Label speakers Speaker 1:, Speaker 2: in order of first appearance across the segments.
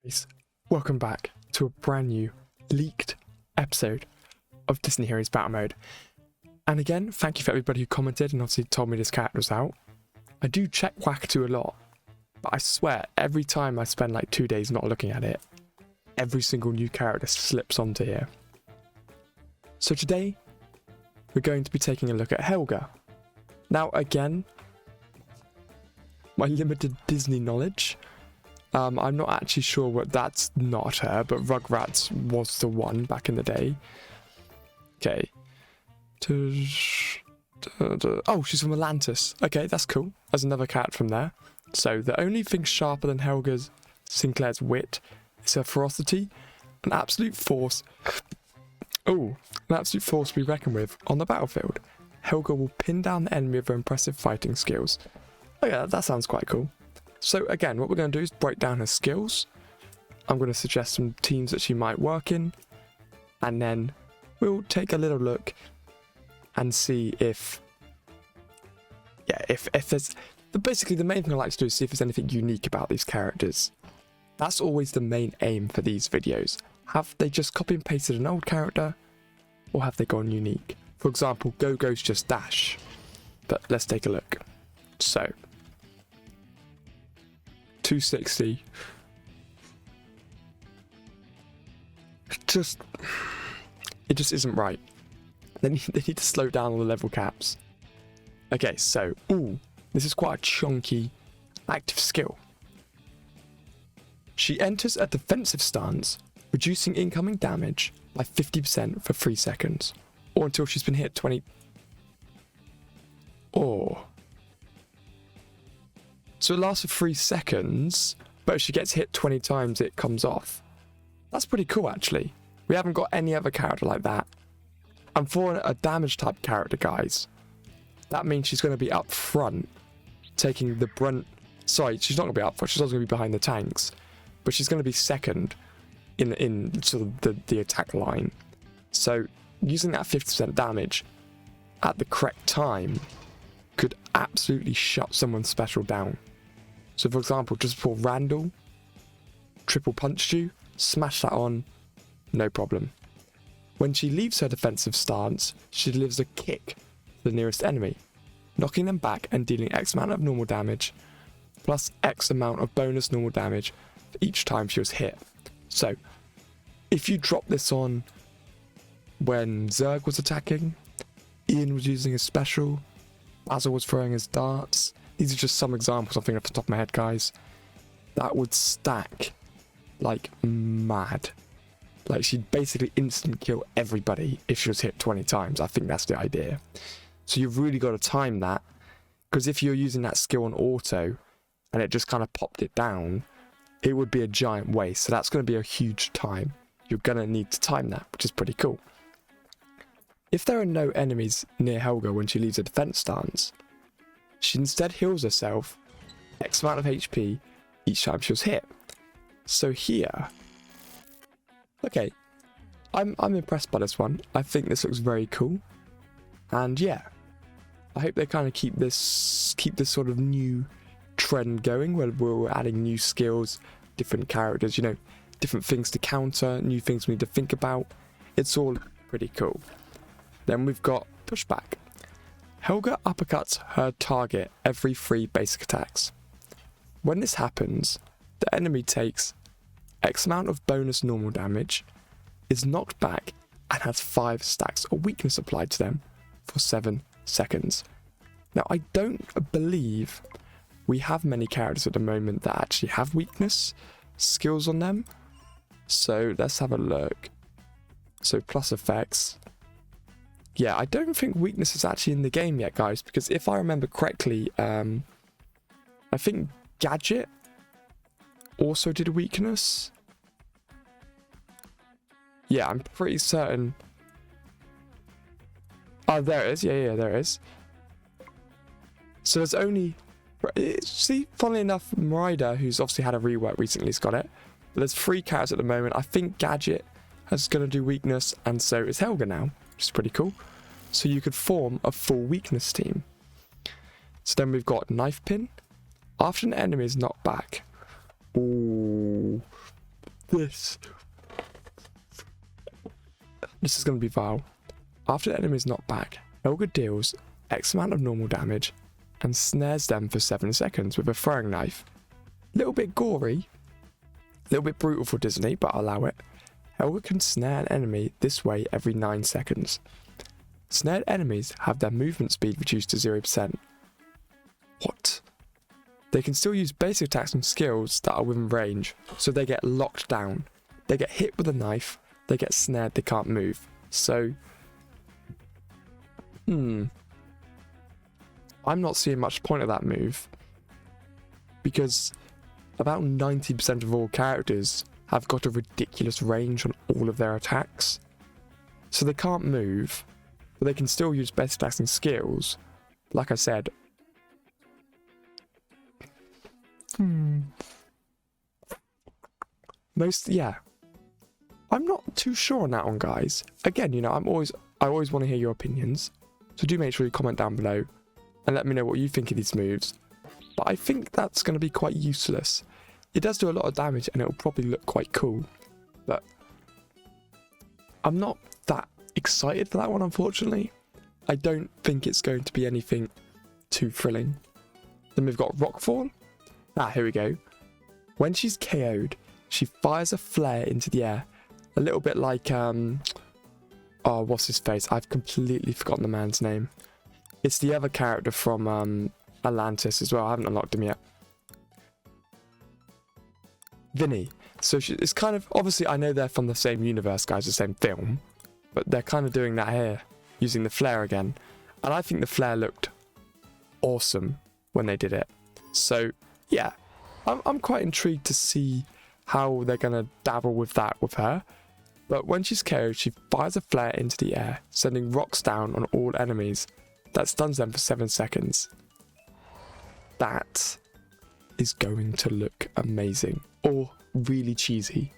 Speaker 1: Guys, welcome back to a brand new leaked episode of Disney Heroes Battle Mode. And again, thank you for everybody who commented and obviously told me this character was out. I do check Wackatoo a lot, but I swear every time I spend like 2 days not looking at it, every single new character slips onto here. So today, we're going to be taking a look at Helga. Now again, my limited Disney knowledge, I'm not actually sure what that's not her, but Rugrats was the one back in the day. Okay. Oh, she's from Atlantis. Okay, that's cool. There's another cat from there. So the only thing sharper than Helga's Sinclair's wit is her ferocity, an absolute force. Oh, an absolute force to be reckoned with on the battlefield. Helga will pin down the enemy with her impressive fighting skills. Oh yeah, that sounds quite cool. So again, what we're going to do is break down her skills. I'm going to suggest some teams that she might work in. And then we'll take a little look and see if there's... Basically, the main thing I like to do is see if there's anything unique about these characters. That's always the main aim for these videos. Have they just copy and pasted an old character? Or have they gone unique? For example, Go-Go's just Dash. But let's take a look. So... 260. It just isn't right. They need to slow down on the level caps. Okay, so this is quite a chunky active skill. She enters a defensive stance, reducing incoming damage by 50% for 3 seconds, or until she's been hit 20. So it lasts for 3 seconds, but if she gets hit 20 times, it comes off. That's pretty cool, actually. We haven't got any other character like that. And for a damage type character, guys, that means she's going to be up front, taking the brunt. Sorry, she's not going to be up front. She's also going to be behind the tanks, but she's going to be second in sort of the attack line. So using that 50% damage at the correct time could absolutely shut someone special down. So for example, just before Randall triple punched you, smash that on, no problem. When she leaves her defensive stance, she delivers a kick to the nearest enemy, knocking them back and dealing X amount of normal damage, plus X amount of bonus normal damage for each time she was hit. So, if you drop this on when Zerg was attacking, Ian was using his special, Basil was throwing his darts. These are just some examples I'm thinking off the top of my head, guys. That would stack like mad. Like, she'd basically instant kill everybody if she was hit 20 times. I think that's the idea. So you've really got to time that, because if you're using that skill on auto and it just kind of popped it down, it would be a giant waste. So that's going to be a huge time. You're going to need to time that, which is pretty cool. If there are no enemies near Helga when she leaves a defense stance, she instead heals herself X amount of HP each time she was hit. So here, okay, I'm impressed by this one. I think this looks very cool, and yeah, I hope they kind of keep this sort of new trend going, where we're adding new skills, different characters, you know, different things to counter, new things we need to think about. It's all pretty cool. Then we've got pushback. Helga uppercuts her target every 3 basic attacks. When this happens, the enemy takes X amount of bonus normal damage, is knocked back, and has 5 stacks of weakness applied to them for 7 seconds. Now, I don't believe we have many characters at the moment that actually have weakness skills on them. So let's have a look. So plus effects. Yeah, I don't think weakness is actually in the game yet, guys, because if I remember correctly, I think Gadget also did a weakness. Yeah, I'm pretty certain. Oh, there it is. Yeah, there it is. So there's only... See, funnily enough, Marida, who's obviously had a rework recently, has got it. But there's 3 characters at the moment. I think Gadget is going to do weakness, and so is Helga now, which is pretty cool. So you could form a full weakness team. So then we've got Knife Pin. After an enemy is knocked back. Ooh. this. This is going to be vile. After the enemy is knocked back, Helga deals X amount of normal damage and snares them for 7 seconds with a throwing knife. Little bit gory, little bit brutal for Disney, but I'll allow it. Helga can snare an enemy this way every 9 seconds. Snared enemies have their movement speed reduced to 0%. What? They can still use basic attacks and skills that are within range, so they get locked down. They get hit with a knife, they get snared, they can't move. So, I'm not seeing much point of that move, because about 90% of all characters have got a ridiculous range on all of their attacks. So they can't move, but they can still use basic attacks and skills. Like I said, I'm not too sure on that one, guys. Again, I always want to hear your opinions, so do make sure you comment down below and let me know what you think of these moves. But I think that's going to be quite useless. It does do a lot of damage and it'll probably look quite cool, but I'm not that excited for that one, unfortunately. I don't think it's going to be anything too thrilling. Then we've got Rockfall. Here we go. When she's KO'd, she fires a flare into the air. A little bit like, what's his face? I've completely forgotten the man's name. It's the other character from Atlantis as well. I haven't unlocked him yet. Vinny. So it's kind of, obviously I know they're from the same universe, guys, the same film, but they're kind of doing that here, using the flare again. And I think the flare looked awesome when they did it. So yeah, I'm quite intrigued to see how they're going to dabble with that with her. But when she's KO'd, she fires a flare into the air, sending rocks down on all enemies. That stuns them for 7 seconds. That is going to look amazing. Or really cheesy.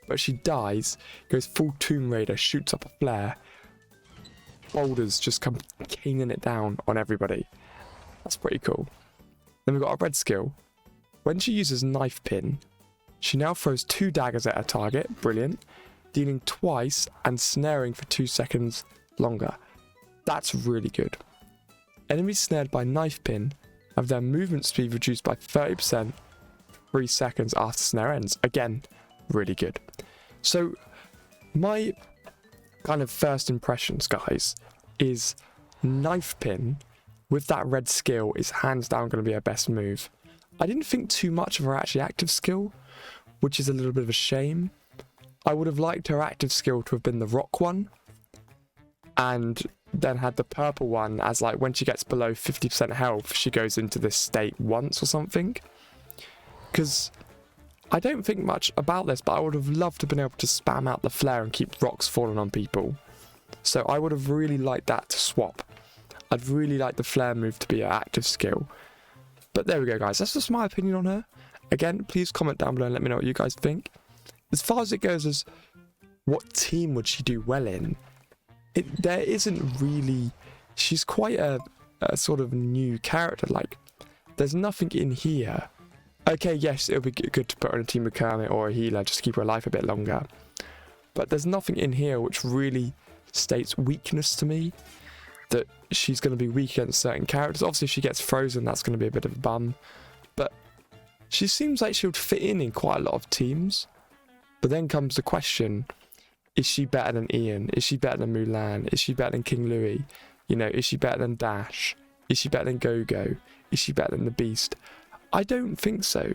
Speaker 1: But she dies, goes full Tomb Raider, shoots up a flare. Boulders just come caning it down on everybody. That's pretty cool. Then we've got a red skill. When she uses knife pin, she now throws 2 daggers at her target, brilliant, dealing twice and snaring for 2 seconds longer. That's really good. Enemies snared by knife pin have their movement speed reduced by 30% 3 seconds after snare ends. Again, really good. So my kind of first impressions, guys, is knife pin with that red skill is hands down going to be her best move. I didn't think too much of her actually active skill, which is a little bit of a shame. I would have liked her active skill to have been the rock one, and then had the purple one as like when she gets below 50% health, she goes into this state once or something. Because I don't think much about this, but I would have loved to have been able to spam out the flare and keep rocks falling on people. So I would have really liked that to swap. I'd really like the flare move to be an active skill. But there we go, guys. That's just my opinion on her. Again, please comment down below and let me know what you guys think. As far as it goes as what team would she do well in, there isn't really... She's quite a sort of new character. Like, there's nothing in here. Okay, yes, it would be good to put her in a team with Kermit or a healer just to keep her alive a bit longer. But there's nothing in here which really states weakness to me. That she's going to be weak against certain characters. Obviously, if she gets frozen, that's going to be a bit of a bum. But she seems like she would fit in quite a lot of teams. But then comes the question, is she better than Ian? Is she better than Mulan? Is she better than King Louis? Is she better than Dash? Is she better than Go-Go? Is she better than the Beast? I don't think so.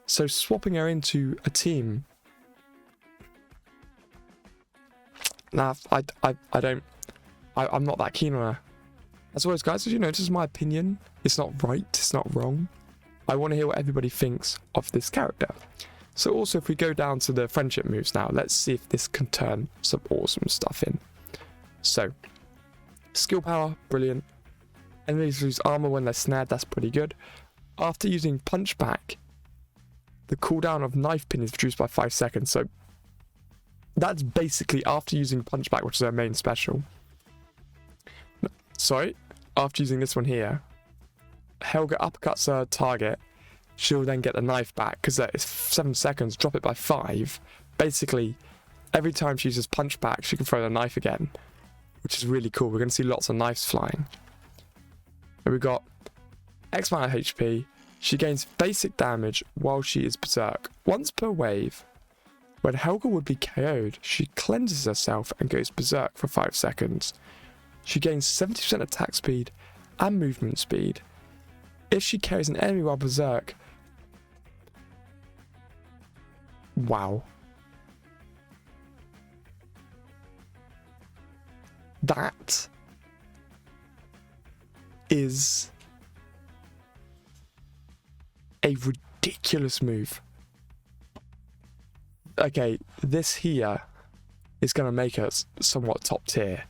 Speaker 1: So swapping her into a team... Nah, I'm not that keen on her. As always, guys, as you know, this is my opinion. It's not right, it's not wrong. I want to hear what everybody thinks of this character. So also, if we go down to the friendship moves now, let's see if this can turn some awesome stuff in. So, skill power, brilliant. Enemies lose armor when they're snared, that's pretty good. After using punch back, the cooldown of knife pin is reduced by 5 seconds. So, that's basically after using punch back, which is her main special. Sorry, after using this one here, Helga uppercuts her target, she'll then get the knife back, because it's 7 seconds, drop it by 5. Basically, every time she uses punch back, she can throw the knife again, which is really cool. We're going to see lots of knives flying. And we've got X amount of HP. She gains basic damage while she is berserk, once per wave. When Helga would be KO'd, she cleanses herself and goes berserk for 5 seconds. She gains 70% attack speed and movement speed. If she carries an enemy while berserk... Wow. That is a ridiculous move. Okay, this here is going to make us somewhat top tier.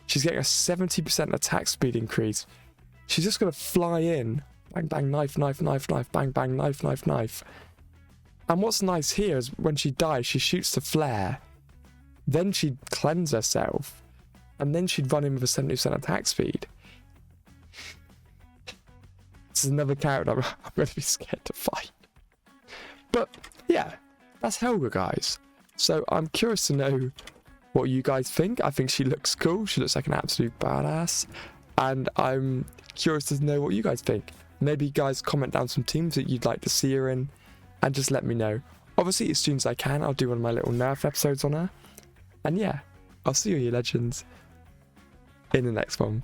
Speaker 1: She's getting a 70% attack speed increase. She's just going to fly in. Bang, bang, knife, knife, knife, knife, bang, bang, knife, knife, knife. And what's nice here is when she dies, she shoots the flare. Then she'd cleanse herself. And then she'd run in with a 70% attack speed. This is another character I'm going to be scared to fight. But, yeah. That's Helga, guys. So I'm curious to know what you guys think. I think she looks cool. She looks like an absolute badass. And I'm curious to know what you guys think. Maybe guys comment down some teams that you'd like to see her in. And just let me know. Obviously, as soon as I can, I'll do one of my little nerf episodes on her. And yeah, I'll see you legends in the next one.